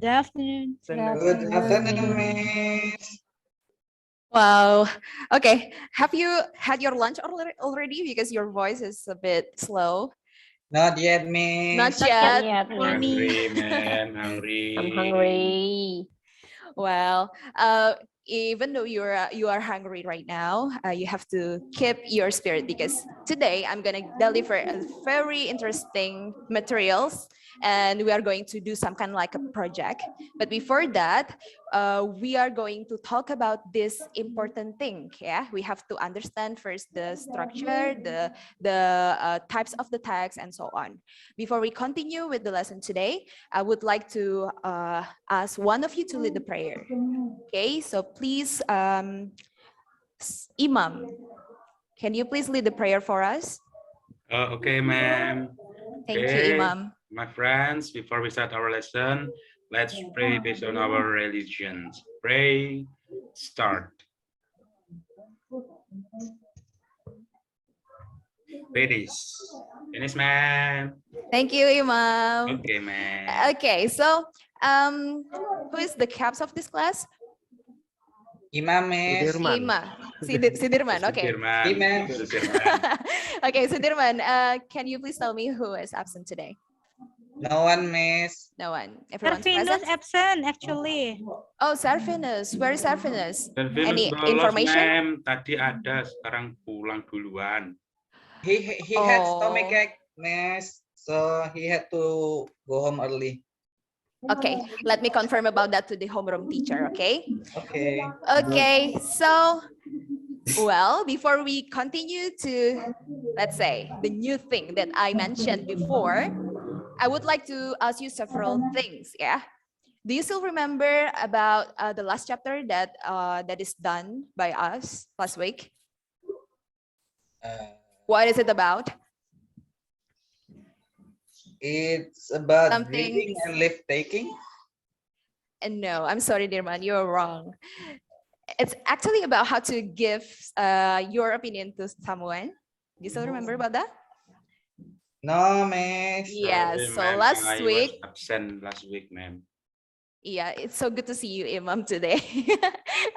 Good afternoon. Good afternoon, Miss. Wow. Okay. Have you had your lunch already? Because your voice is a bit slow. Not yet, Miss. Not Not yet. yet. Hungry, man. Hungry. I'm hungry. Well, even though you are hungry right now, you have to keep your spirit because today I'm gonna deliver a very interesting materials, and we are going to do some kind of like a project. But before that, we are going to talk about this important thing. Yeah, we have to understand first the structure, the types of the tags, and so on. Before we continue with the lesson today, I would like to ask one of you to lead the prayer. Okay, so please, Imam, can you please lead the prayer for us? Okay, ma'am. Thank Okay, you, Imam. my friends, before we start our lesson, let's pray based on our religions. Pray, start. Finish. Finish, ma'am. Thank you, Imam. Okay, ma'am. Okay, so who is the caps of this class? Imam, Miss. Ima. Sudirman. Okay. Sudirman. Sudirman. Okay, Sudirman, can you please tell me who is absent today? No one, Miss. No one. Everyone's Serfinus present? absent actually. Oh, Sarfinus. Where is Sarfinus? Servinus Any bolos, information? ma'am. Tadi ada, sekarang pulang duluan. He had Oh. stomachache, Miss. So he had to go home early. Okay, let me confirm about that to the homeroom teacher, okay? Okay. Okay, so, well, before we continue to, let's say, the new thing that I mentioned before, I would like to ask you several things, yeah? Do you still remember about the last chapter that that is done by us last week? What is it about? It's about Something- breathing and lift taking. And no, I'm sorry, dear man, you're wrong. It's actually about how to give your opinion to someone. Do you still remember about that? No, Miss. Yeah, Sorry, so ma'am. last I week, was absent last week, ma'am. yeah, it's so good to see you, Imam, today.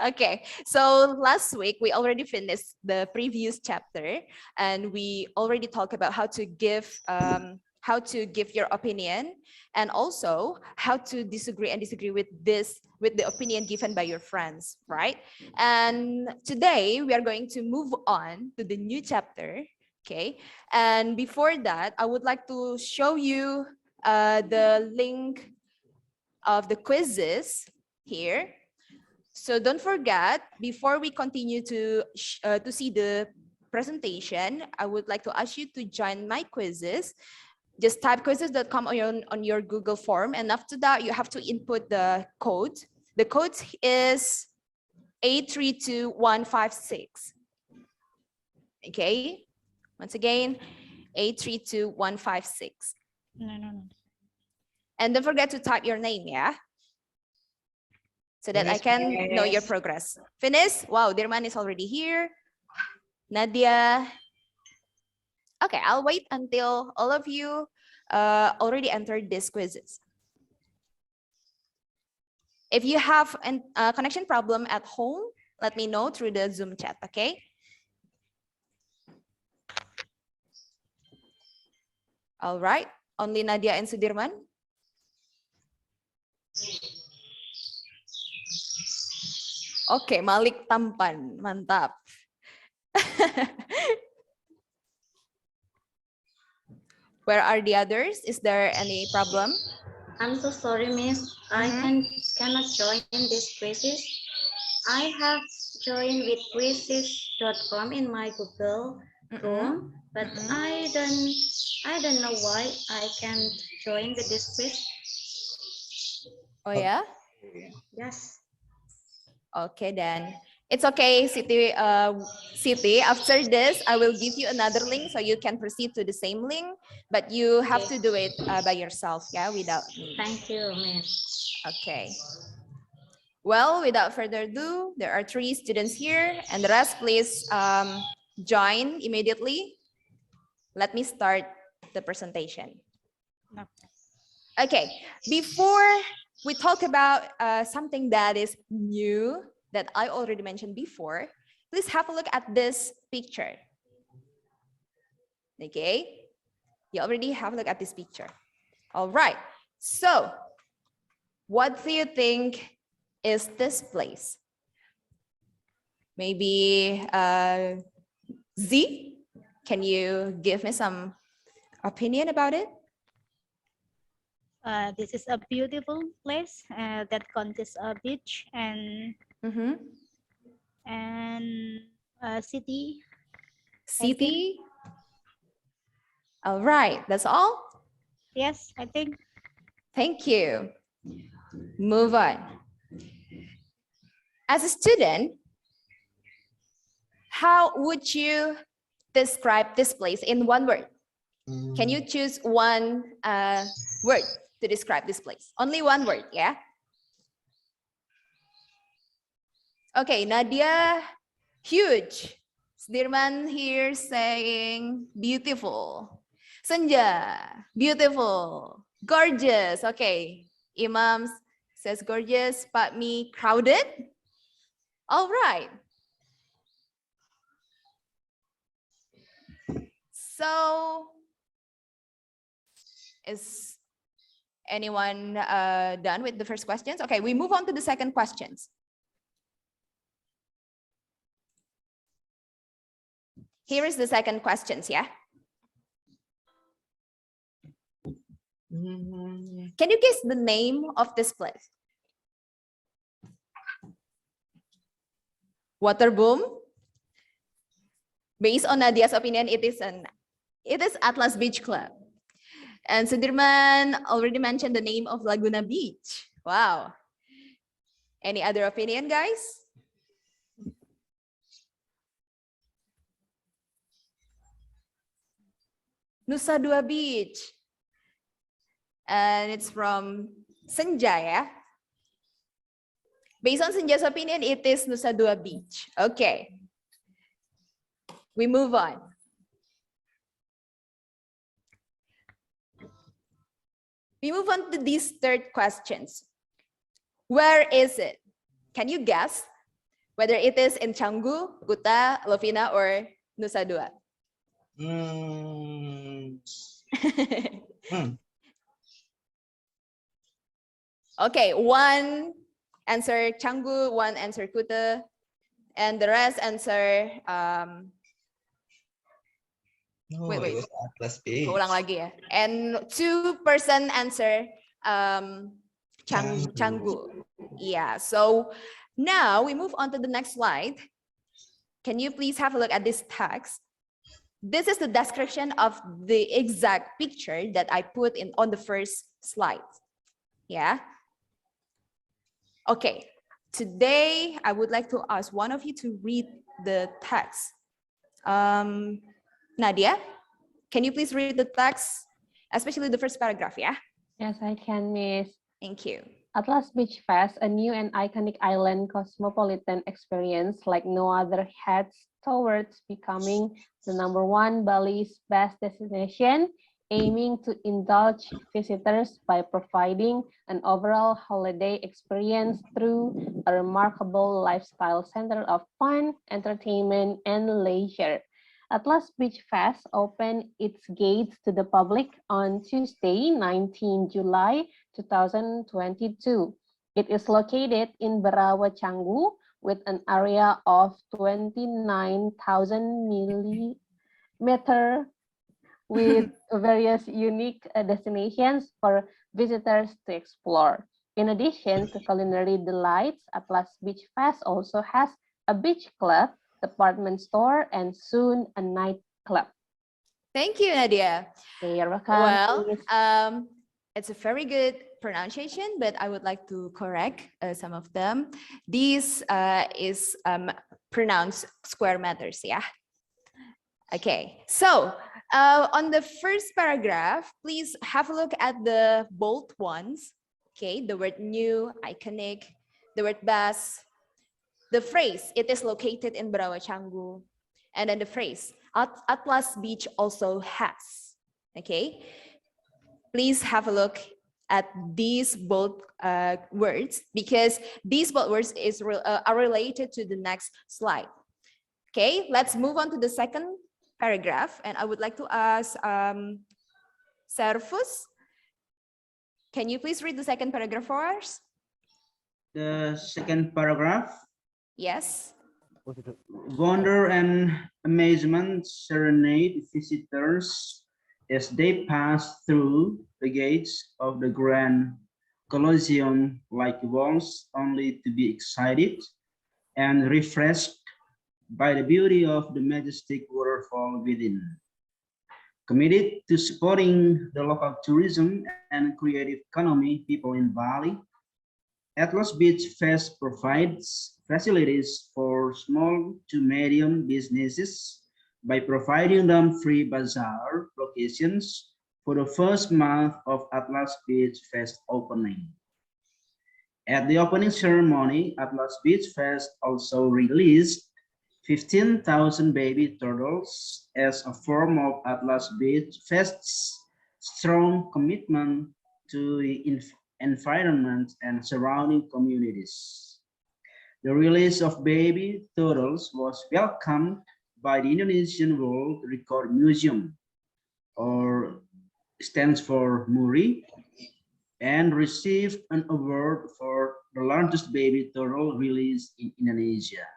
Okay, so last week we already finished the previous chapter, and we already talked about how to give your opinion, and also how to disagree with the opinion given by your friends, right? And today we are going to move on to the new chapter. Okay, and before that, I would like to show you the link of the quizzes here. So don't forget, before we continue to see the presentation, I would like to ask you to join my quizzes. Just type quizzes.com on your Google form, and after that you have to input the code. The code is 832156. Okay, once again, 832156. No. And don't forget to type your name, yeah? So that I can know your progress. Finish? Wow, Dirman is already here. Nadia. Okay, I'll wait until all of you already entered these quizzes. If you have a connection problem at home, let me know through the Zoom chat, okay? All right, only Nadia and Sudirman. Oke, Malik tampan, mantap. Where are the others? Is there any problem? I'm so sorry, Miss. I cannot join these quizzes. I have joined with quizzes.com in my Google Chrome, but I don't know why I can't join with this quiz. Oh yeah? Yes. Okay then. It's okay, Siti. Siti, after this, I will give you another link so you can proceed to the same link, but you have to do it by yourself, yeah, without me. Thank you, Miss. Okay. Well, without further ado, there are 3 students here, and the rest, please join immediately. Let me start the presentation. Okay, before we talk about something that is new that I already mentioned before. Please have a look at this picture. Okay, you already have a look at this picture. All right, so what do you think is this place? Maybe Z, can you give me some opinion about it? This is a beautiful place that contains a beach and a city. City. All right, that's all. Yes, I think. Thank you. Move on. As a student, how would you describe this place in one word? Can you choose one word to describe this place? Only one word, yeah? Okay, Nadia, huge. Sdirman here saying beautiful. Senja, beautiful. Gorgeous. Okay, Imam says gorgeous. Patmi, crowded. All right. So, is anyone done with the first questions? Okay, we move on to the second questions. Here is the second questions, yeah? Can you guess the name of this place? Water boom? Based on Nadia's opinion, it is Atlas Beach Club. And Sudirman already mentioned the name of Laguna Beach. Wow. Any other opinion, guys? Nusa Dua Beach. And it's from Senja, yeah? Based on Senja's opinion, it is Nusa Dua Beach. Okay. We move on. We move on to these third questions. Where is it? Can you guess whether it is in Canggu, Kuta, Lovina, or Nusa Dua? Okay, one answer Canggu, one answer Kuta, and the rest answer wait. Atlas Beach. Ulang lagi ya. And 2% answer Canggu. Yeah, so now we move on to the next slide. Can you please have a look at this text? This is the description of the exact picture that I put in on the first slide. Yeah. Okay. Today, I would like to ask one of you to read the text. Nadia, can you please read the text, especially the first paragraph, yeah? Yes, I can, Miss. Thank you. Atlas Beach Fest, a new and iconic island cosmopolitan experience like no other, heads towards becoming the #1 Bali's best destination, aiming to indulge visitors by providing an overall holiday experience through a remarkable lifestyle center of fun, entertainment, and leisure. Atlas Beach Fest opened its gates to the public on Tuesday, 19 July 2022. It is located in Barawa, Canggu, with an area of 29,000 millimeter, with various unique destinations for visitors to explore. In addition to culinary delights, Atlas Beach Fest also has a beach club, department store, and soon a nightclub. Thank you, Nadia. You're welcome. Well, it's a very good pronunciation, but I would like to correct some of them. This is pronounced square meters, yeah? Okay, so on the first paragraph, please have a look at the bold ones. Okay, the word new, iconic, the word best, the phrase, it is located in Barawa, Canggu, and then the phrase, Atlas Beach also has. Okay, please have a look at these bold words, because these bold words are related to the next slide. Okay, let's move on to the second paragraph, and I would like to ask Servus, can you please read the second paragraph for us? The second paragraph. Yes. Wonder and amazement serenade visitors as they pass through the gates of the Grand Colosseum like walls, only to be excited and refreshed by the beauty of the majestic waterfall within. Committed to supporting the local tourism and creative economy people in Bali, Atlas Beach Fest provides facilities for small to medium businesses by providing them free bazaar locations for the first month of Atlas Beach Fest opening. At the opening ceremony, Atlas Beach Fest also released 15,000 baby turtles as a form of Atlas Beach Fest's strong commitment to the environment and surrounding communities. The release of baby turtles was welcomed by the Indonesian World Record Museum, or stands for MURI, and received an award for the largest baby turtle released in Indonesia.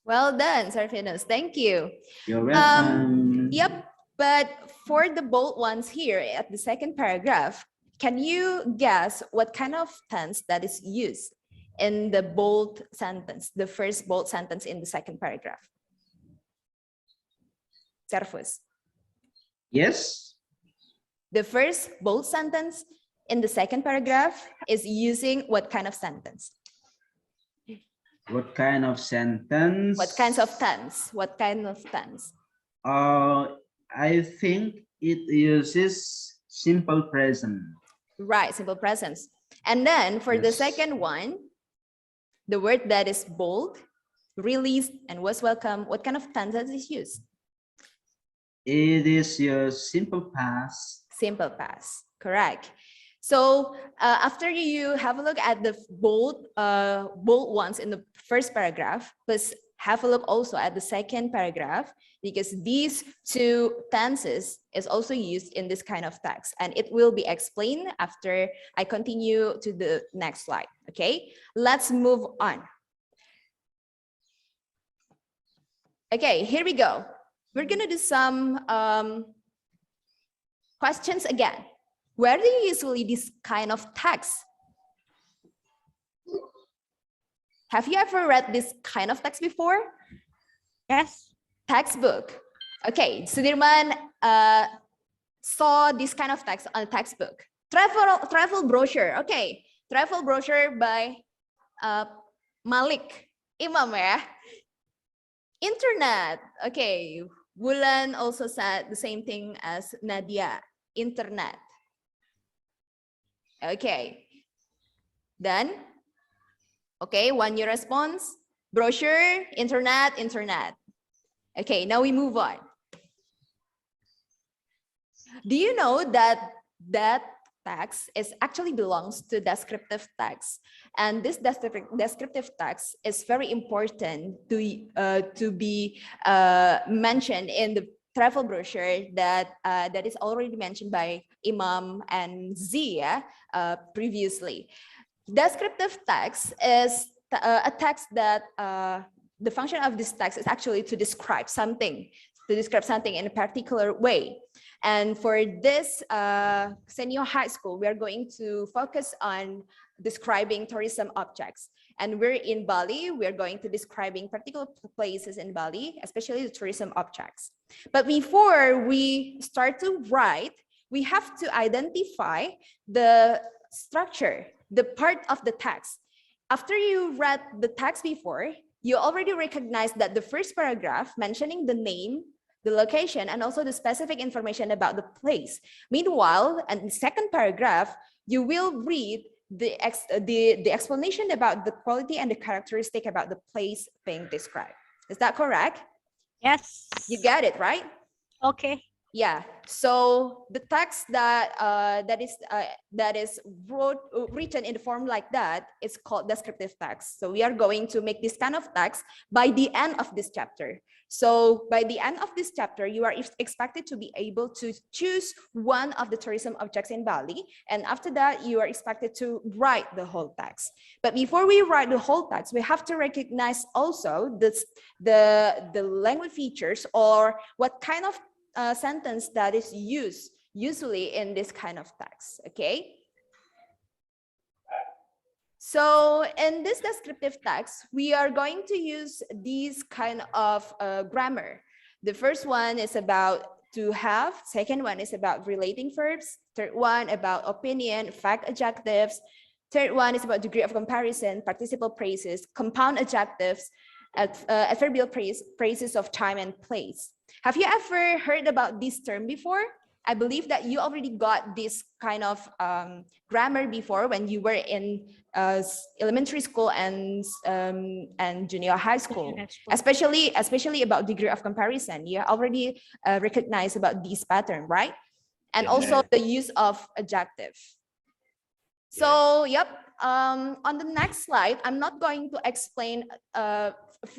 Well done, Sarfinos. Thank you. You're welcome. Yep, but for the bold ones here at the second paragraph, can you guess what kind of tense that is used in the bold sentence, the first bold sentence in the second paragraph? Servus. Yes. The first bold sentence in the second paragraph is using what kind of sentence? What kind of sentence? What kinds of tense? What kind of tense? I think it uses simple present. Right, simple presence. And then for the Yes. second one, the word that is bold, released, and was welcome, what kind of tense is used? It is your simple past. Simple past, correct. So after you have a look at the bold ones in the first paragraph, please have a look also at the second paragraph, because these two tenses is also used in this kind of text, and it will be explained after I continue to the next slide. Okay, let's move on. Okay, here we go. We're gonna do some questions again. Where do you usually this kind of text? Have you ever read this kind of text before? Yes. Textbook. Okay, Sudirman saw this kind of text on a textbook. Travel brochure. Okay, travel brochure by Malik Imam ya. Internet. Okay, Wulan also said the same thing as Nadia. Internet. Okay, then, okay, one your response, brochure, internet. Okay, now we move on. Do you know that that text actually belongs to descriptive text, and this descriptive text is very important to be mentioned in the travel brochure that that is already mentioned by Imam and Zia previously. Descriptive text is a text that the function of this text is actually to describe something in a particular way. And for this senior high school, we are going to focus on describing tourism objects. And we're in Bali, we're going to describing particular places in Bali, especially the tourism objects. But before we start to write, we have to identify the structure, the part of the text. After you read the text before, you already recognize that the first paragraph mentioning the name, the location, and also the specific information about the place. Meanwhile, in the second paragraph, you will read the explanation about the quality and the characteristic about the place being described. Is that correct? Yes. You got it, right? Okay. Yeah, so the text that is written in the form like that is called descriptive text. So we are going to make this kind of text by the end of this chapter. So by the end of this chapter, you are expected to be able to choose one of the tourism objects in Bali, and after that, you are expected to write the whole text. But before we write the whole text, we have to recognize also the language features, or what kind of sentence that is used usually in this kind of text, okay? So in this descriptive text, we are going to use these kind of grammar. The first one is about to have, second one is about relating verbs, third one about opinion, fact adjectives, third one is about degree of comparison, participle phrases, compound adjectives, adverbial phrases of time and place. Have you ever heard about this term before? I believe that you already got this kind of grammar before when you were in elementary school and junior high school, especially about degree of comparison. You already recognize about this pattern, right? And also the use of adjective. So, yep, on the next slide, I'm not going to explain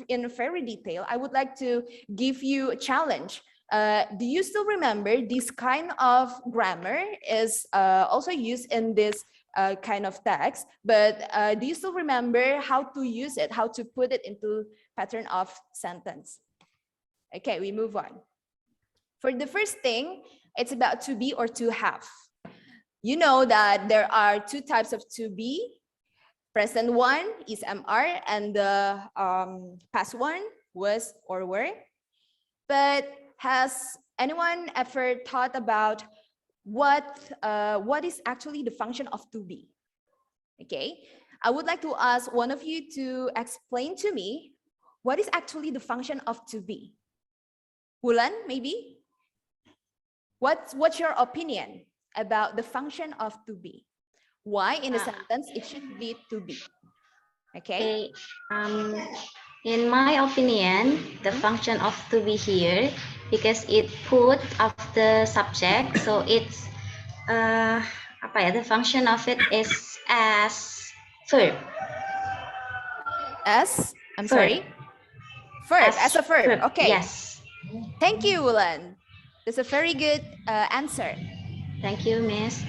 in very detail. I would like to give you a challenge. Do you still remember this kind of grammar is also used in this kind of text, but do you still remember how to use it, how to put it into pattern of sentence? Okay, we move on. For the first thing, it's about to be or to have. You know that there are two types of to be. Present one is MR, and the past one was or were. But has anyone ever thought about what is actually the function of to be? Okay, I would like to ask one of you to explain to me what is actually the function of to be. Wulan, maybe? What's your opinion about the function of to be? Why in a sentence it should be to be? Okay. In my opinion, the function of to be here, because it put after subject, so it's the function of it is as verb. I'm sorry. Verb, as a verb. Okay. Yes. Thank you, Wulan. That's a very good answer. Thank you, Miss.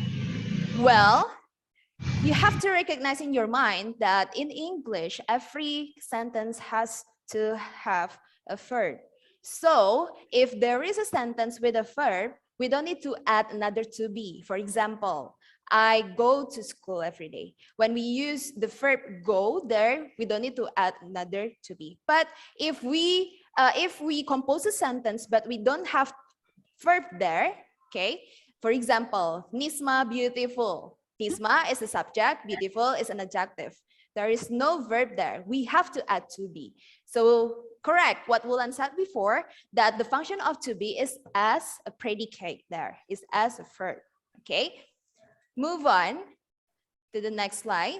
Well, you have to recognize in your mind that in English, every sentence has to have a verb. So if there is a sentence with a verb, we don't need to add another to be. For example, I go to school every day. When we use the verb go there, we don't need to add another to be. But if we compose a sentence, but we don't have verb there, okay? For example, Nisma beautiful. Nisma is a subject, beautiful is an adjective. There is no verb there. We have to add to be. So correct what Wulan said before, that the function of to be is as a predicate there, is as a verb. Okay, move on to the next slide.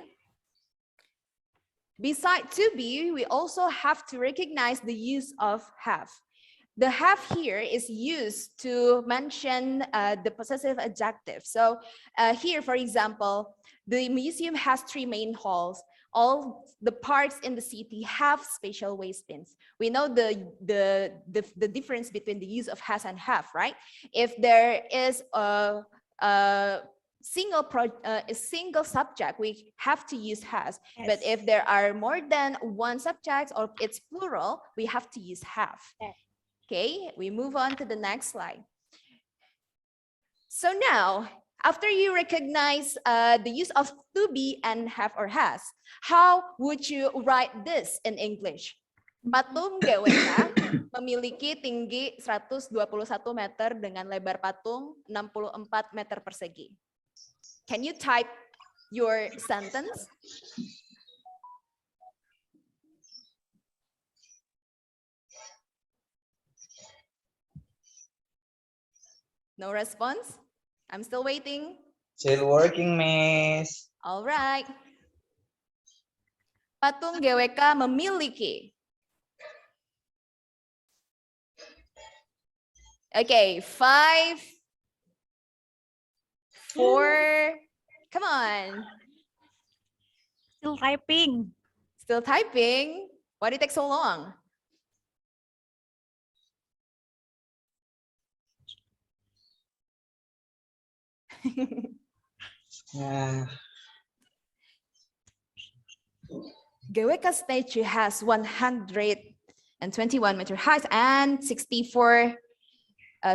Beside to be, we also have to recognize the use of have. The have here is used to mention the possessive adjective. So here, for example, the museum has 3 main halls. All the parks in the city have spatial waste bins. We know the difference between the use of has and have, right? If there is a single subject, we have to use has. Yes. But if there are more than one subject or it's plural, we have to use have. Yes. Okay, we move on to the next slide. So now, after you recognize the use of to be and have or has, how would you write this in English? Patung GWK memiliki tinggi 121 meter dengan lebar patung 64 meter persegi. Can you type your sentence? No response? I'm still waiting. Still working, Miss. All right. Patung GWK memiliki. Okay, 5, 4. Come on. Still typing. Still typing. Why did it take so long? Geweka statue has 121 meter height and 64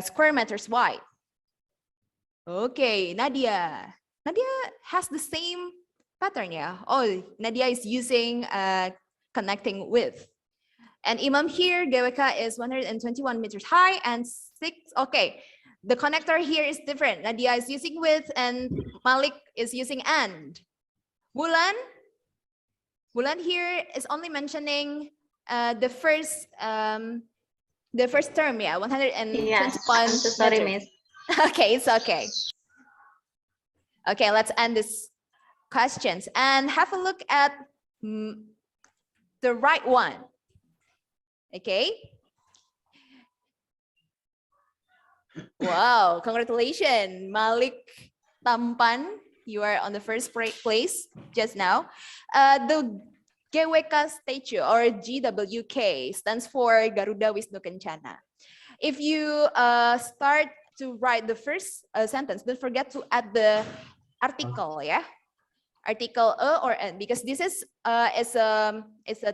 square meters wide. Okay, Nadia. Nadia has the same pattern, yeah? Oh, Nadia is using connecting with. And Imam here, Geweka is 121 meters high and 6. Okay, the connector here is different. Nadia is using with and Malik is using and. Wulan here is only mentioning the first term, yeah, 121 Yes, I'm so sorry, meters. Miss. Okay, it's okay. Okay, let's end this questions and have a look at the right one. Okay. Wow, congratulations, Malik Tampan. You are on the first place just now. The Geweka statue or GWK stands for Garuda Wisnu Kencana. If you start to write the first sentence, don't forget to add the article, yeah? Article A or N, because this is it's a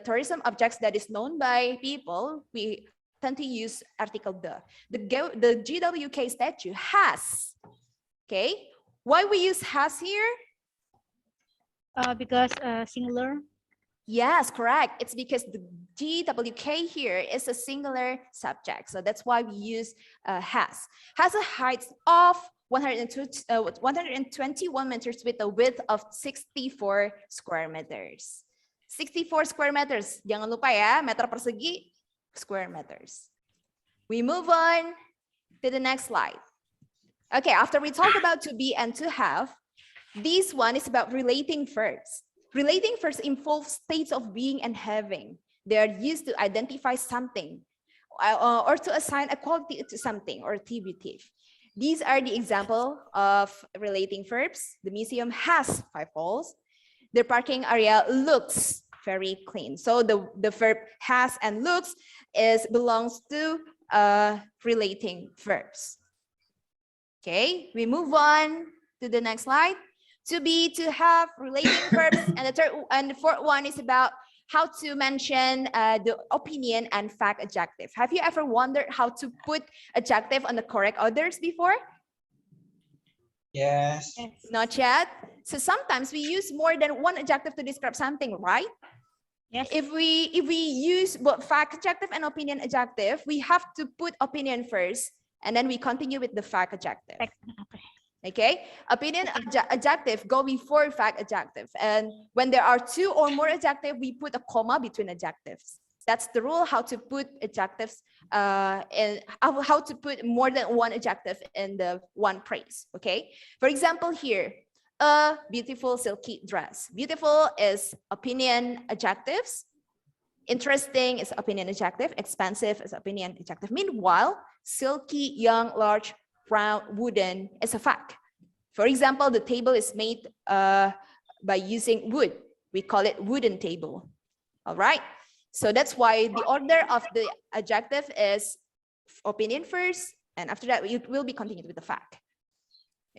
tourism objects that is known by people. We tend to use article the GWK statue has. Okay, why we use has here? Because singular. Yes, correct. It's because the GWK here is a singular subject, so that's why we use has. Has a height of 121 meters with a width of 64 square meters. 64 square meters. Jangan lupa ya, meter persegi, square meters. We move on to the next slide. Okay, after we talk about to be and to have, this one is about relating verbs. Relating verbs involve states of being and having. They are used to identify something or to assign a quality to something or attributive. These are the example of relating verbs. The museum has 5 halls. The parking area looks very clean. So the verb has and looks belongs to relating verbs. Okay, we move on to the next slide. To be, to have, relating verbs, and the fourth one is about how to mention the opinion and fact adjective. Have you ever wondered how to put adjective on the correct orders before? Yes. Not yet. So sometimes we use more than one adjective to describe something, right? Yes. If we use both fact adjective and opinion adjective, we have to put opinion first, and then we continue with the fact adjective. Okay, opinion adjective go before fact adjective, and when there are 2 or more adjectives, we put a comma between adjectives. That's the rule how to put adjectives and how to put more than one adjective in the one phrase. Okay, for example here, a beautiful silky dress. Beautiful is opinion adjectives. Interesting is opinion adjective. Expensive is opinion adjective. Meanwhile, silky, young, large, brown, wooden is a fact. For example, the table is made by using wood. We call it wooden table. All right. So that's why the order of the adjective is opinion first, and after that, it will be continued with the fact.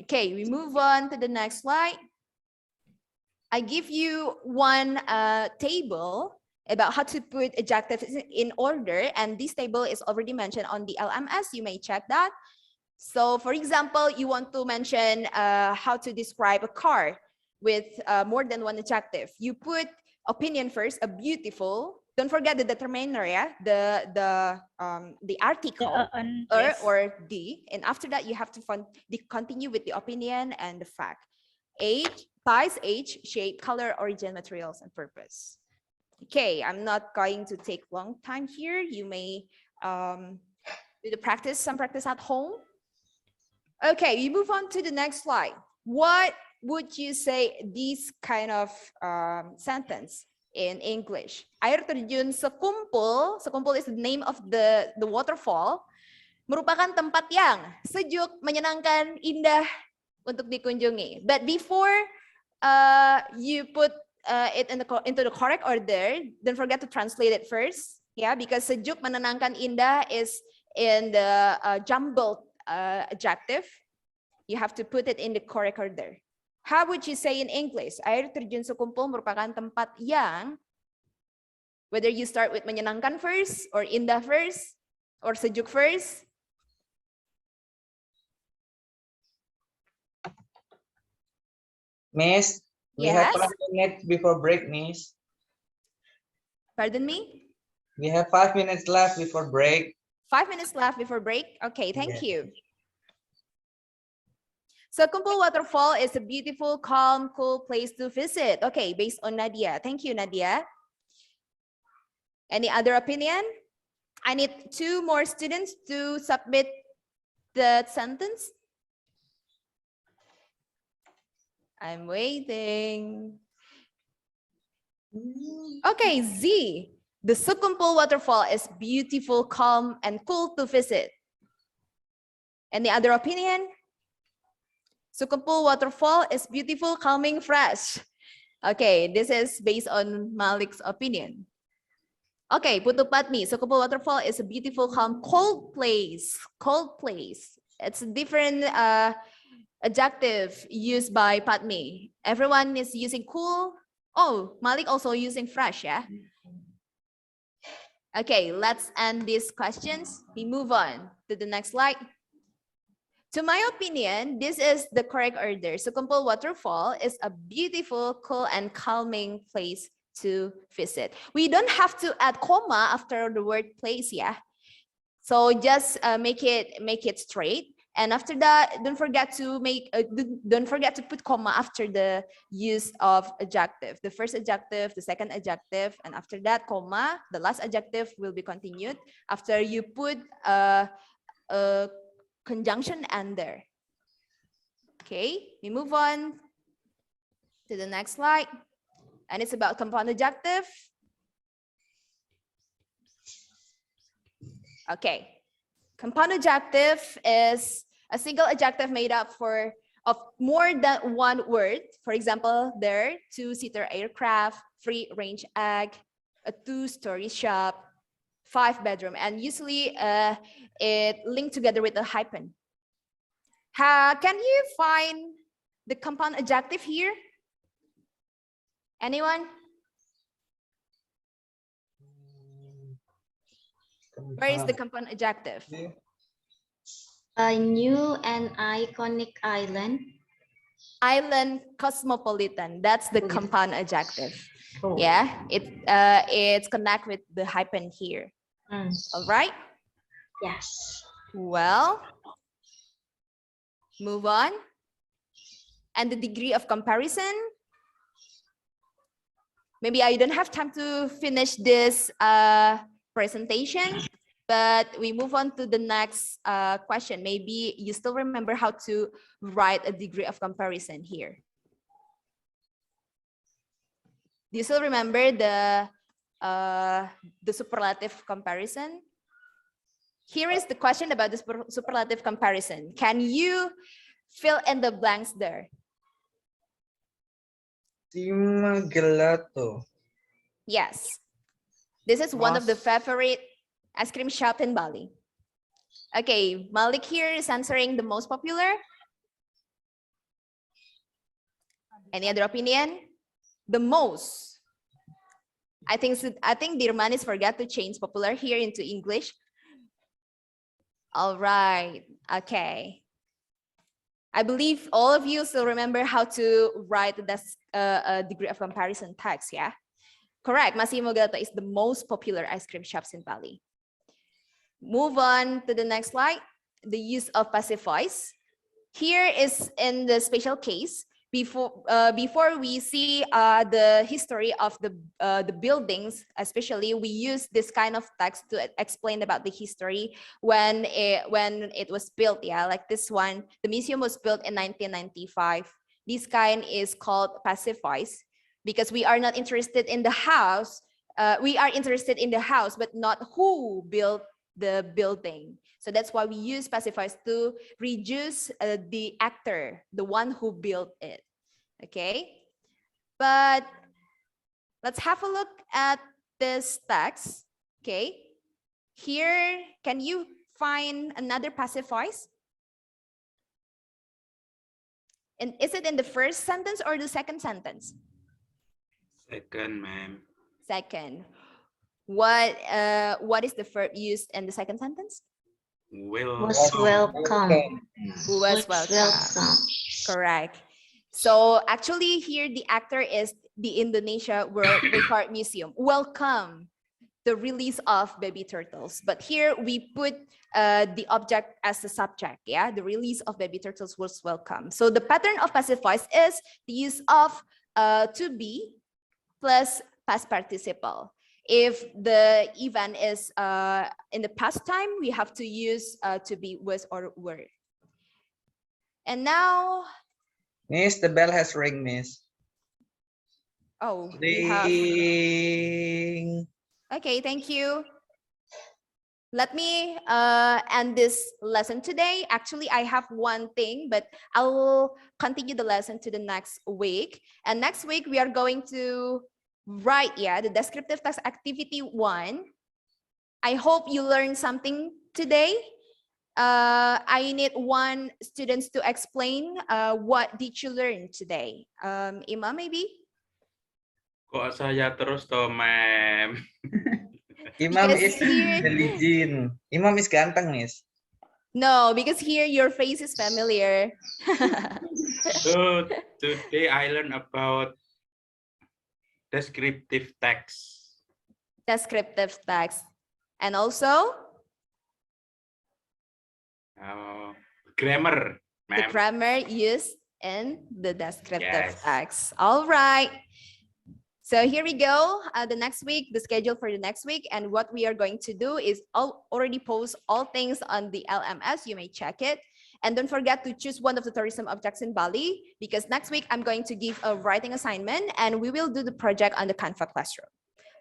Okay, we move on to the next slide. I give you one table about how to put adjectives in order, and this table is already mentioned on the LMS. You may check that. So for example, you want to mention how to describe a car with more than one adjective. You put opinion first, a beautiful. Don't forget the determiner, yeah? The article or the, and after that you have to continue with the opinion and the fact. Age, size, age, shape, color, origin, materials, and purpose. Okay, I'm not going to take long time here. You may do some practice at home. Okay, we move on to the next slide. What would you say this kind of sentence in English? Air terjun sekumpul. Sekumpul is the name of the waterfall. merupakan tempat yang sejuk, menyenangkan, indah untuk dikunjungi. But before you put it into the correct order, don't forget to translate it first. Yeah, because sejuk, menenangkan, indah is in the jumbled adjective. You have to put it in the correct order. How would you say in English? Air terjun sekumpul merupakan tempat yang, whether you start with menyenangkan first, or indah first, or sejuk first. Miss, we have Yes. 5 minutes before break, Miss. Pardon me? We have 5 minutes left before break. 5 minutes left before break. Okay, thank Yeah. you. So Kumpul Waterfall is a beautiful, calm, cool place to visit. Okay, based on Nadia. Thank you, Nadia. Any other opinion? I need 2 more students to submit the sentence. I'm waiting. Okay, Z. The Sukumpul Waterfall is beautiful, calm, and cool to visit. Any other opinion? Sukumpul Waterfall is beautiful, calming, fresh. Okay, this is based on Malik's opinion. Okay, Putu Patni, Sukumpul Waterfall is a beautiful, calm, cold place. Cold place. It's a different adjective used by Patmi. Everyone is using cool. Oh, Malik also using fresh, yeah? Okay, let's end these questions. We move on to the next slide. To my opinion, this is the correct order. Sukumpul Waterfall is a beautiful, cool, and calming place to visit. We don't have to add comma after the word place, yeah? So just make it straight. And after that, don't forget to put comma after the use of adjective. The first adjective, the second adjective, and after that, comma, the last adjective will be continued after you put a conjunction and there. Okay, we move on to the next slide. And it's about compound adjective. Okay, compound adjective is a single adjective made up of more than one word. For example, there, 2-seater aircraft, free-range egg, a 2-story shop, 5-bedroom, and usually it linked together with a hyphen. Can you find the compound adjective here? Anyone? Where is the compound adjective? A new and iconic island. Island cosmopolitan. That's the compound adjective. Oh. Yeah, it's connect with the hyphen here. All right. Yes. Well, move on. And the degree of comparison. Maybe I don't have time to finish this presentation, but we move on to the next question. Maybe you still remember how to write a degree of comparison here. Do you still remember the superlative comparison? Here is the question about the superlative comparison. Can you fill in the blanks there? Gelato. Yes. This is one of the favorite ice cream shop in Bali. Okay, Malik here is answering the most popular. Any other opinion? The most. I think Dirmanis forgot to change popular here into English. All right. Okay. I believe all of you still remember how to write this degree of comparison text, yeah? Correct. Massimo Gelato is the most popular ice cream shops in Bali. Move on to the next slide. The use of passive voice. Here is in the special case. Before we see the history of the buildings, especially, we use this kind of text to explain about the history when it was built. Yeah, like this one. The museum was built in 1995. This kind is called passive voice because we are not interested in the house. We are interested in the house, but not who built the building. So that's why we use pacifiers to reduce the actor, the one who built it. Okay, but let's have a look at this text. Okay, here, can you find another pacifiers? And is it in the first sentence or the second sentence? Second, ma'am. Second. What is the verb used in the second sentence? Was welcome. Who was welcome. Correct. So actually here the actor is the Indonesia World Record Museum. Welcome the release of baby turtles. But here we put the object as the subject. Yeah, the release of baby turtles was welcome. So the pattern of pacifiers is the use of to be plus past participle. If the event is in the past time, we have to use to be, was, or were. And now, Miss, the bell has ring, Miss. oh, we have. Ding. Okay, thank you. Let me end this lesson today. Actually, I have one thing, but I'll continue the lesson to the next week. And next week, we are going to write, the descriptive text activity 1. I hope you learned something today. I need one student to explain what did you learn today. Ima, maybe? Kok saya terus toh, ma'am? Imam Because is here- intelligent. Imam is ganteng, Miss. No, because here your face is familiar. So today I learned about descriptive text. Descriptive text. And also Grammar, the ma'am. grammar used in the descriptive Yes. text. All right. So here we go. The next week, the schedule for the next week. And what we are going to do is already post all things on the LMS. You may check it. And don't forget to choose one of the tourism objects in Bali, because next week I'm going to give a writing assignment and we will do the project on the Canva classroom.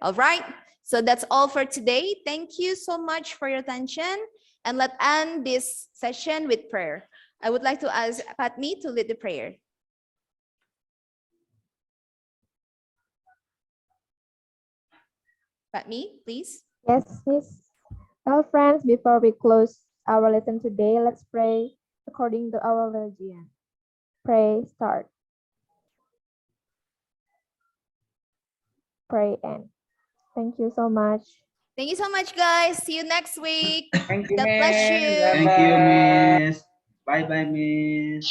All right. So that's all for today. Thank you so much for your attention. And let's end this session with prayer. I would like to ask Patmi to lead the prayer. Patmi, please. Yes, Miss. Well, friends, before we close our lesson today, let's pray according to our religion. Pray, start. Pray, end. Thank you so much. Thank you so much, guys. See you next week. Thank you, God bless Miss. you. Thank you, Bye-bye. Miss. Bye-bye, Miss.